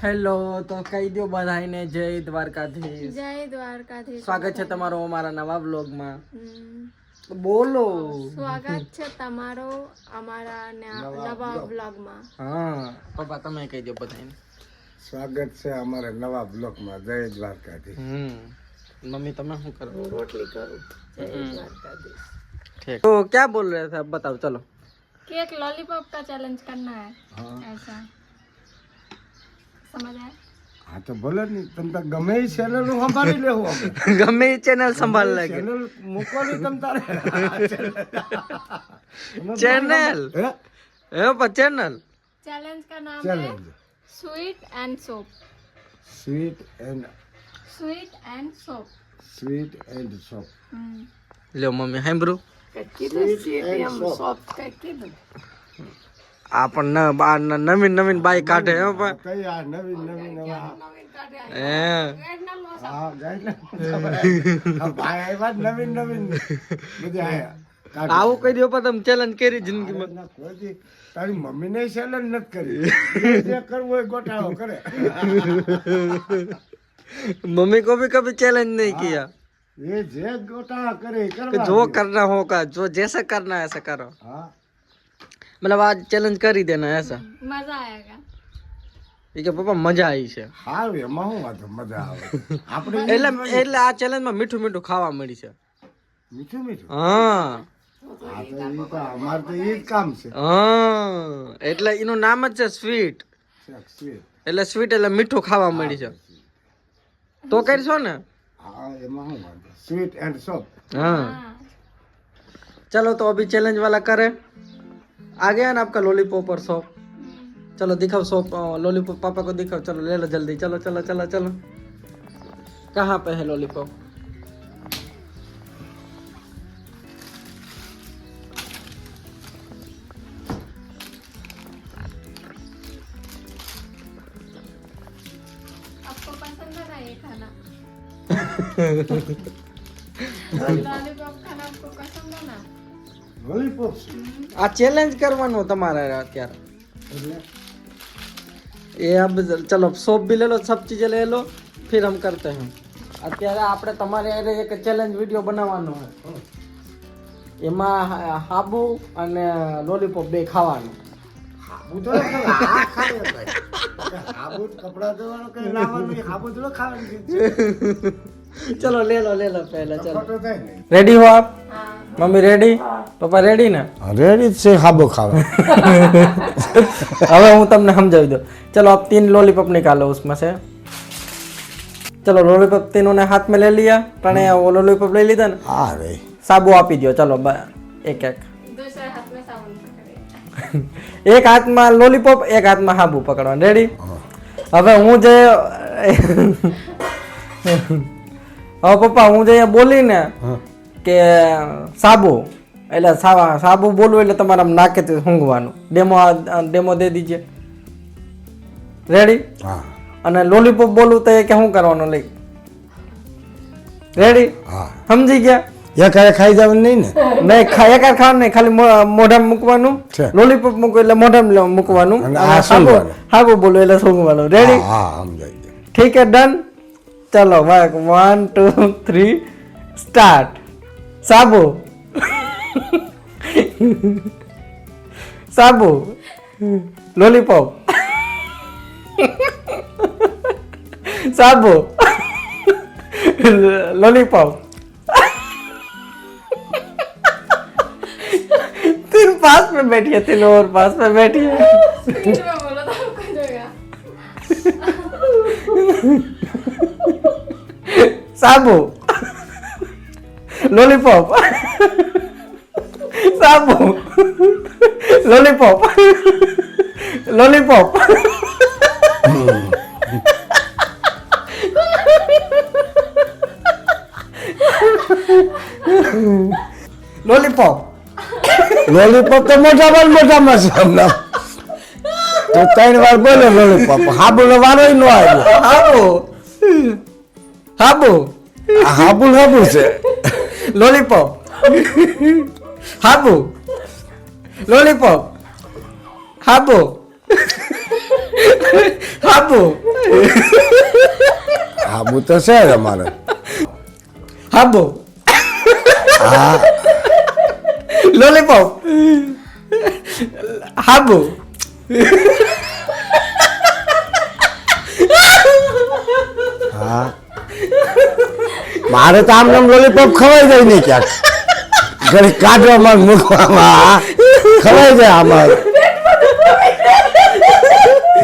Hello તો કહી દો બધાને જય દ્વારકાધીશ. જય દ્વારકાધીશ. સ્વાગત છે તમારો અમારા નવા વ્લોગમાં. બોલો. સ્વાગત છે તમારો અમારા નવા વ્લોગમાં. હા પપ્પા તમે કહી દો બધાને. સ્વાગત છે અમારા નવા બ્લોગમાં. જય દ્વારકાધીશ. मम्मी તમે શું કરો? रोटली करूँ. जय द्वारकाधीश. ठीक. तो क्या बोल रहे थे बताओ चलो. कि एक लॉलीपॉप का चैलेंज करना है. ऐसा समझ आया? હા તો ભલે નહીં તમ તાર ગમે એ ચેનલ નું સંભાળી લેવું આપણે. ગમે એ ચેનલ સંભાળ લાગે. ચેનલ મૂકવાની તમ તારે ચેનલ હે પર ચેનલ. चैलेंज का नाम है challenge sweet and soap. Sweet and sweet and soap. લ્યો મમ્મી સાંભળું. આ પણ નવીન નવીન બાઈ કાઢે હે પણ. કઈ આ નવીન નવીન હે હા ગાઈડ ભાઈ આવ્યા જ નવીન નવીન બધી આયા. આવું કહી દો પણ તમે ચેલેન્જ કરી જિંદગીમાં. ના, કોઈ દી તારી મમ્મીને ચેલેન્જ નથી કરી. જે કરવું હોય ગોટાળો કરે. मम्मी को भी कभी चैलेंज नहीं किया એ જે ગોટાળા કરે એ कि કરવા जो દે. करना होगा जो जैसा करना है ऐसा करो. હા मतलब आज चैलेंज कर ही देना है ऐसा. मजा आएगा. ये कि पापा मजा आई છે. હારું એમાં શું વાંધો મજા આવે. આપણે એટલે આ ચેલેન્જ માં મીઠું મીઠું ખાવા મળી છે. મીઠું મીઠું હા હા તો ઈ તો અમારે તો ઈ જ કામ છે. હા એટલે એનું નામ જ છે સ્વીટ. સ્વીટ એટલે સ્વીટ એટલે મીઠું ખાવા મળી છે. તો કરશો ને. હા એમાં શું વાંધો. Sweet and soap. हाँ चलो तो अभी चैलेंज वाला करे. आ गया ना आपका लॉलीपॉप और सॉप. चलो दिखाओ सॉप लॉलीपॉप पापा को दिखाओ. चलो ले लो जल्दी. चलो चलो चलो चलो. कहाँ पे है लॉलीपॉप? आपको पसंद है ना ये खाना? लॉलीपॉप खाना आपको पसंद है ना? લોલીપોપ આ ચેલેન્જ કરવાનો તમારે અત્યારે. ये अब चलो सोप भी ले लो सब चीजें ले लो फिर हम करते हैं. અત્યારે આપણે તમારે હારે એક ચેલેન્જ વિડીયો બનાવવાનો છે. એમાં હાબુ અને લોલીપોપ બે ખાવાનું. હાબુ તો આ ખાય ભાઈ. હાબુ કપડા ધોવાનો કઈ લાવવાનું હાબુ તો ખાવાનું. चलो ले लो पहले चलो. ફોટો થાય ને. रेडी हो आप? हाँ. Mummy ready? पापा रेडी ना? રેડી જ છે હાબુ ખાવા. હવે હું તમને સમજાવી દઉં. चलो आप 3 लॉलीपॉप निकालो उसमें से. चलो लॉलीपॉप तीनों ने हाथ में ले लिया. प्रणय वो लॉलीपॉप ले लीधा ना. હા રે साबु આપી દો. चलो एक एक. दूसरे हाथ में साबुन पकड़े. एक हाथ में लॉलीपॉप एक हाथ में हाबू पकड़વાનું. રેડી? હવે હું જે હવે પપ્પા હું જે અહીંયા બોલી ને કે સાબુ એટલે સાબુ બોલવું એટલે તમારે આમ નાકે ઊંઘવાનું. ડેમો દે દીજે. રેડી? હા અને લોલીપોપ બોલવું તો એ કે શું કરવાનું લઈ. રેડી? હા સમજી ગયા? એક હારે ખાઈ જવાનું નહીં ને. નહીં એકાદ ખાવાનું નહીં, ખાલી મોઢામાં મૂકવાનું. છે. લોલીપોપ મૂકવું એટલે મોઢામાં મૂકવાનું. અને અને આ સૂંઘવાનું. સાબુ બોલવું એટલે સૂંઘવાનું. રેડી? હા સમજાઈ ગયું. ठीक है डन. चलो 1 2 3 स्टार्ट. साबु साबु लॉलीपॉप साबु लॉलीपॉप. तीन पास में बैठी है, तीन और पास में बैठी है. स्पीड में बोलो तो आपको जाएगा. साबु लॉलीपॉप साबु लॉलीपॉप लॉलीपॉप लॉलीपॉप લોલીપોપ તો મોટામાં છે હમણાં. તો 3 વાર બોલે લોલીપોપ. હાબુ નો વારો ય ન આવ્યો. हाबू हाबू આ હાબુ છે. लॉलीपॉप हाबू लॉलीपॉप हाबू हाबू હાબુ તો છે જ અમારે. હાબો હા લોલીપોપ હાબો હા મારે તો આમ નામ લોલીપોપ ખવાઈ જાય ને ક્યાંક ઘડી કાઢવામાં મૂકવામાં ખવાઈ જાય આમાં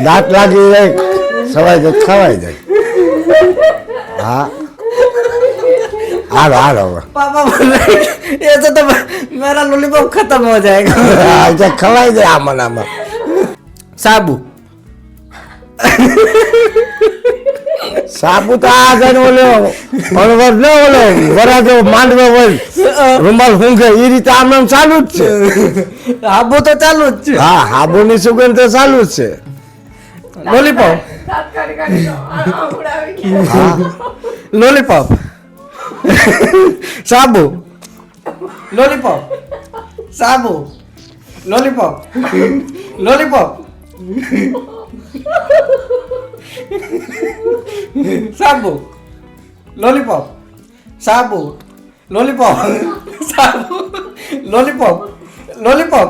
દાંત લાગી જાય સવાઈ જાય ખવાઈ જાય. હા હાલો હાલો હવે पापा बोल रहे हैं, ऐसे तो मेरा लॉलीपॉप खत्म हो जाएगा. હા, જે ખવાઈ જાય આમાં આમાં. साबु સાબુ તો આ જણ ઓલો અણવર ન ઓલો વરાજો માંડવે હોય રૂમાલ ફૂંકે એ રીતે આમ નામ ચાલુ જ છે. हाबू तो चालू જ છે. હા હાબુની સુગંધ તો ચાલુ જ છે. लॉलीपॉप હા लॉलीपॉप साबु लॉलीपॉप साबु लॉलीपॉप लॉलीपॉप साबु लॉलीपॉप साबु लॉलीपॉप साबु लॉलीपॉप लॉलीपॉप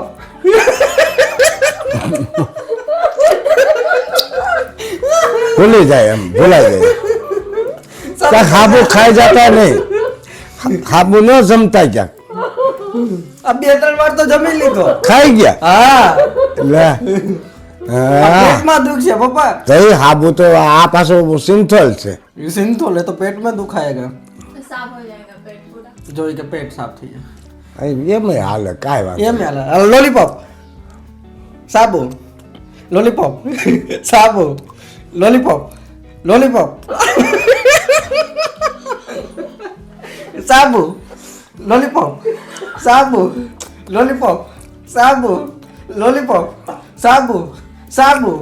ભૂલી જાય એમ ભૂલાઈ જાય ક્યાંક હાબુ ખાઈ જતા નહીં હાબુ ન જમતા ક્યાંક अब 2-3 बार तो जमी લીધો ખાઈ ગયા હા લે હા પેટમાં દુખ છે પપ્પા તો એ હાબુ તો આ પાછો સિંથોલ છે. ये सिंथोल है तो पेट में दुखाएगा साफ हो जाएगा पेट पूरा. जो कि पेट साफ थी એમ હાલે કાંઈ વાત ये में लॉलीपॉप साबु लॉलीपॉप साबु लॉलीपॉप लॉलीपॉप साबु लॉलीपॉप साबु लॉलीपॉप साबु लॉलीपॉप साबु साबु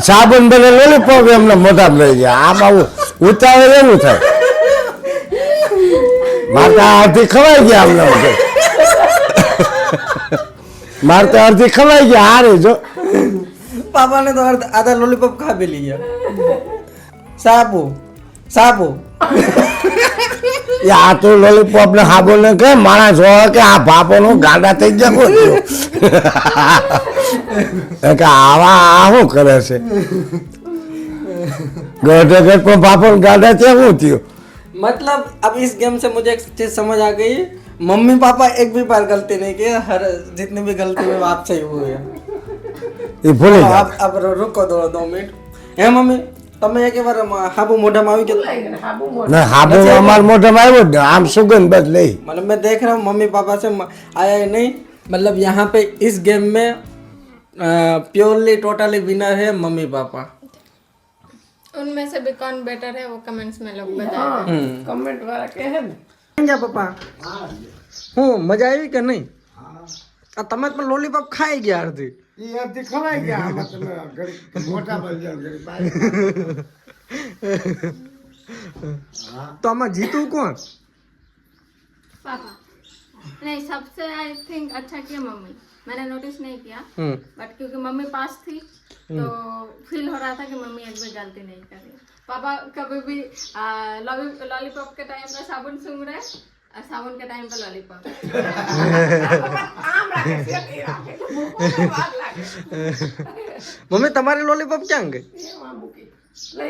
સાબુન બને લોલીપોપ એમને મોઢામાં લઈ ગયા આમાં ઉતાવળ એવું થાય મારે તો અડધી ખવાઈ ગયા અમને મારે તો અડધી ખવાઈ ગયા હારે જો पापा ने तो आधा लॉलीपॉप खा भी लिया साबु साबु એ આ તો લોલીપોપ ને હાબો ને કે માણસ હોય કે આ બાપો નો ગાંડા થઈ ગયા કોઈ કે આવા આ શું કરે છે ગઢે ગઢ પણ બાપો ગાંડા છે શું થયું. मतलब अब इस गेम से मुझे एक चीज समझ आ गई मम्मी पापा एक भी बार गलती नहीं की हर जितनी भी गलती हुई वो आपसे ही हुई है. એ ભૂલી अब ગયા अब रुको 2 मिनट હે મમ્મી તમે એક વાર હાબુ મોઢામાં આવી ગયો ના હાબો અમાર મોઢામાં આવ્યો જ ને આમ સુગંધ બદલે मतलब मैं देख रहा हूँ मम्मी पापा से आया ही नहीं मतलब यहाँ पे इस गेम में प्योरली टोटली विनर है मम्मी पापा. उनमें से भी कौन बेटर है वो कमेंट्स में लोग बताएंगे. कमेंट वाला क्या है क्या पापा હું મજા આવી કે નહીં આ તમે પણ લોલીપોપ ખાઈ ગયા અડધી ખવાઈ ગયા મોટા તો આમાં જીતું કોણ पापा नहीं सबसे आई थिंक अच्छा किया मम्मी. मैंने नोटिस नहीं किया बट क्योंकि मम्मी पास थी तो फील हो रहा था कि मम्मी एक भी गलती नहीं कर रही. पापा कभी भी लॉलीपॉप के टाइम पे साबुन सूंघ रहे और साबुन के टाइम पे लॉलीपॉप. મમ્મી તમારી લોલીપોપ ક્યાં ગઈ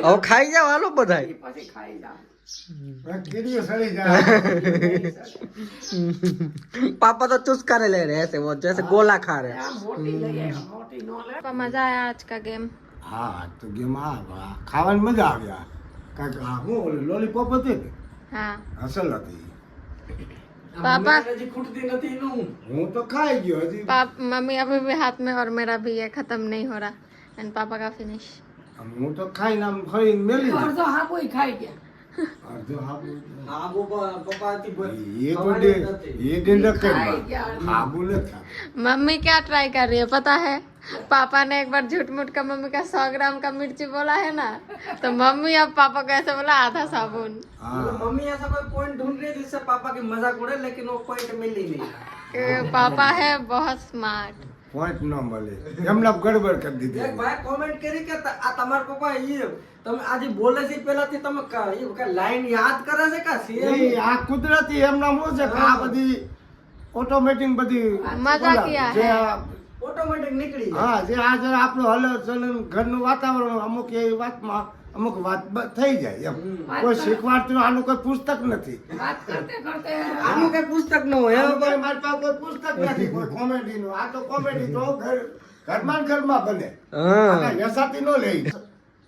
હવે ખાઈ જાવ હાલો બધા पापा तो चुस्का ले रहे ऐसे वो जैसे गोला खा रहे पापा मजा आया आज का गेम. હા તો ગેમ ખાવાની મજા આવ્યા કારણ કે આ હું લોલીપોપ હતી ને हाँ અસલ હતી पापा ખૂટતી નથી નું હું તો ખાઈ ગયો હજી मम्मी अभी भी हाथ में और मेरा भी है खत्म नहीं हो रहा एंड पापा का फिनिश. હું તો ખાઈને આમ ફરીને મેલી દીધું. અડધો હાબુ આબુ પપ્પા થી એ તો એ દિન હાબુ નથી मम्मी क्या ट्राई कर रही है पता है पापा ने एक बार झूठ मूठ का मम्मी का 100 ग्राम का मिर्ची बोला है ना तो मम्मी अब पापा को ऐसे बोला आधा साबुन. मम्मी ऐसा कोई पॉइंट ढूंढ रही है जिससे पापा की मजाक उड़े लेकिन वो पॉइंट मिल ही नहीं. पापा है बहुत स्मार्ट. પોઈન્ટ ન મળે એમને ગડબડ કરી દીધી એક ભાઈ કોમેન્ટ કરી કે આ તમારા પપ્પા એ તમે આજે બોલે છે પહેલાથી તમે લાઈન યાદ કરે છે કે એ આ કુદરતી એમના શું છે કે આ બધી ઓટોમેટિક બધી મજાકિયા જે ઓટોમેટિક નીકળી જાય. હા જે આ જે આપણું હલન ઘરનું વાતાવરણ અમુક એ વાતમાં અમુક વાત થઈ જાય એમ કોઈ શીખવાડતું આનું કોઈ પુસ્તક નથી આનું કઈ પુસ્તક ન હોય આનું કોઈ મારી પાસે કોઈ પુસ્તક નથી કોઈ કોમેડીનું આ તો કોમેડી તો ઘરમાં ને ઘરમાં બને હા વ્યસાતી ન લે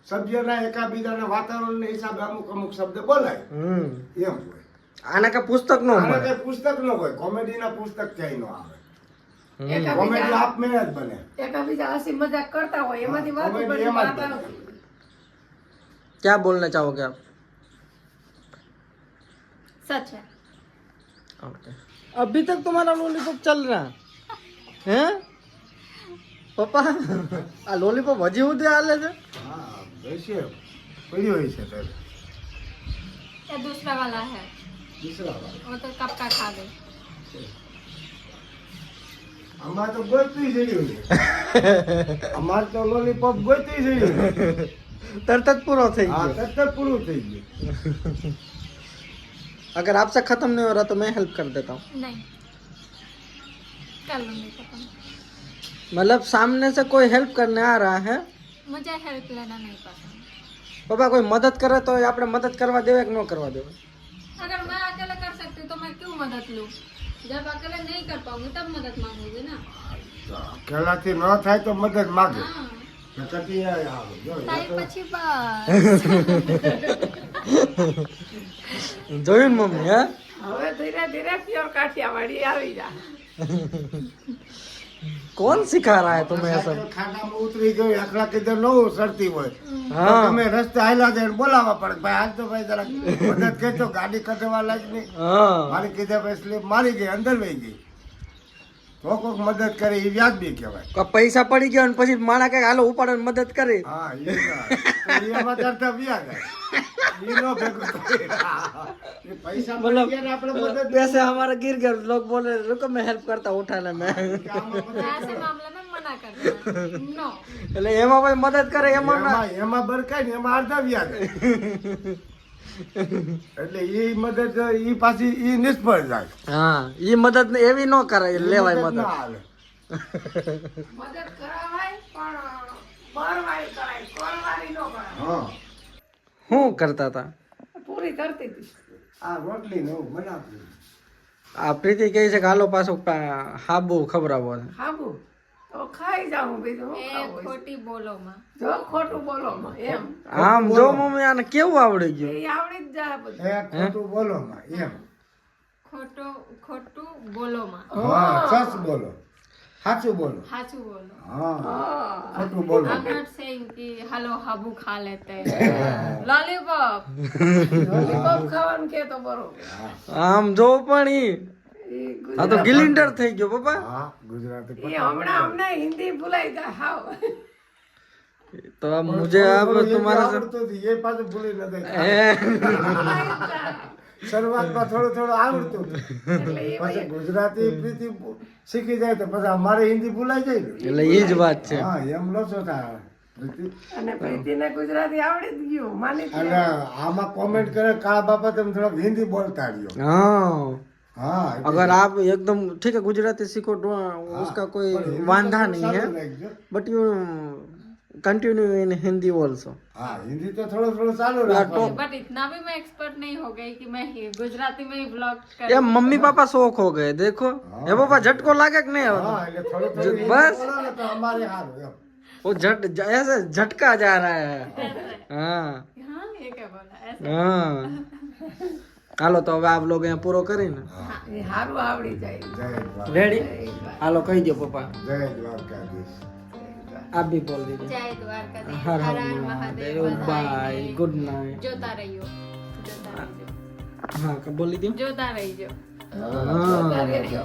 સભ્યના એકાબીજાના વાતાવરણના હિસાબે અમુક અમુક શબ્દ બોલાય એમ હોય આના કઈ પુસ્તક ન આને હોય કઈ પુસ્તક ન હોય કોમેડીના પુસ્તક ક્યાંય ન આવે કોમેડી આપમેળે જ બને એકાબીજા હસી મજાક કરતા હોય એમાંથી વાતો કોમેડી બધી એમાં જ વાતો બને क्या बोलना चाहोगे आप सच है ओके अभी तक तुम्हारा लॉलीपॉप चल रहा है पप्पा आ लॉलीपॉप हजी સુધી હાલે છે હા વૈસે પડી હોય છે ત્યારે ये दूसरा वाला है દૂસરા વાર वो तो कब का खा गए અમાર તો ગોઈતું જઈ અમાર તો લોલીપોપ ગોઈતું જઈ તરત જ પૂરો થઈ હા ગયો તરત પૂરું થઈ ગયું अगर आपसे खत्म नहीं हो रहा तो मैं हेल्प कर देता हूँ नहीं कर लूंगी खत्म मतलब सामने से कोई हेल्प करने आ रहा है मुझे हेल्प लेना नहीं पसंद पापा कोई मदद करे तो આપણે મદદ કરવા દેવે કે ન કરવા દેવે अगर मैं अकेले कर सकती हूँ तो मैं क्यों मदद लूँ जब अकेले नहीं कर पाऊंगी तब मदद मांगूंगी ना પેલાથી ન થાય તો મદદ માગે हाँ કટી આવે જો ताई પછી બસ જોયું ને મમ્મી હે હવે ધીરે ધીરે પ્યોર કાઠિયાવાડી આવી જા कौन सिखा रहा है तुम्हें ये सब ખાડામાં ઉતરી ગયો એકલા કીધે ન સરતી હોય તો હા તમે રસ્તે હાલ્યા જાય બોલાવવા પડે ભાઈ હાલ તો ભાઈ જરા મદદ કરજો ગાડી કઢવા લાગી નહીં હા મારી કીધે ભાઈ સ્લીપ મારી ગઈ અંદર વહી ગઈ તો કોઈક મદદ કરે એ વ્યાજબી કહેવાય કો પૈસા પડી ગયા ને પછી માણા કઈ હાલો ઉપાડો ને મદદ કરી હા એમાં ચર્ચા વ્યાજ એ નો ભેગું થાય. એ પૈસા मतलब પડી ગયા ને આપણે મદદ पैसे हमारे गिर गए लोग बोले रुको मैं हेल्प करता हूँ उठा ले मैं ऐसे मामले में मना कर देना नो એટલે એમાં ભાઈ મદદ કરે એમાં ના એમાં બરકાય ને એમાં અડધા વ્યાજ એટલે એ મદદ એ પાછી એ નિષ્ફળ જાય હા ઈ મદદ ને એવી ન કરે લેવાય મદદ મદદ ના હાલે. મદદ કરાવાય પણ બરવાળી કરાય કરવાળી ન કરાય હા શું કરતા હતા પૂરી કરતી હતી આ રોટલી ને એવું બનાવતી આ પ્રીતિ કહે છે કે હાલો પાછો હાબુ ખવડાવો છે હાબુ તો ખાઈ જાઉં બીજું શું એ ખાવું હોય? ખોટી બોલો માં જો ખોટું બોલો માં એમ આમ જો મમ્મી આને કેવું આવડી ગયું એ આવડી જ જાય બધું એ ખોટું બોલો માં એમ ખોટું બોલો માં હા સચ બોલો સાચું બોલો સાચું બોલો હા ખોટું બોલો I'm not saying कि हेलो हाबू खा लेते हैं लॉलीपॉप લોલીપોપ ખાવાનું કે તો બરોબર આમ જો પણ ઈ ઈ આ તો ગિલિન્ડર થઈ ગયો પપ્પા હા ગુજરાતી હમણાં હિન્દી ભૂલાઈ જાય હાવ તો अब मुझे अब तुम्हारा આવડતું હતું, એ પાછું ભૂલી ન ગઈ ए, શરૂઆતમાં થોડું થોડું આવડતું હતું. પછી ગુજરાતી પ્રીતિ શીખી જાય તો પછી અમારે હિન્દી ભૂલાઈ જાય ને એટલે ઈ જ વાત છે હા એમ નો છો થાય પ્રીતિ અને પ્રીતિને ગુજરાતી આવડી જ ગયું માની અને આમાં કોમેન્ટ કરે કાળા બાપા તમે થોડોક હિન્દી બોલતા રહ્યો हाँ હા अगर आप एकदम ठीक है गुजराती सीखो तो उसका कोई वांधा नहीं है but you continue in Hindi also હા હિન્દી તો થોડું થોડું ચાલુ રાખવાનું बट इतना भी मैं एक्सपर्ट नहीं हो गई कि मैं गुजराती में ही ब्लॉग कर ये मम्मी पापा शौक हो गए देखो ये पापा झटको लागे कि नहीं હા એટલે થોડું થોડું હિન્દી बस બોલો ને તો અમારે સારું એમ वो ऐसे झटका जा रहा है हाँ हाँ ये क्या बोला ऐसे हाँ હાલો તો હવે આપ લોકો અહીંયા પૂરો કરીને એ હારું આવડી જાય જય દ્વારકા રેડી હાલો કહી દો પપ્પા જય દ્વારકાધીશ आप भी बोल दीजिए जय द्वारकाधीश हर हर हर हर Mahadev Mahadev bye good night जोता रहियो हाँ बोल दीजिए जोता रहियो हाँ જો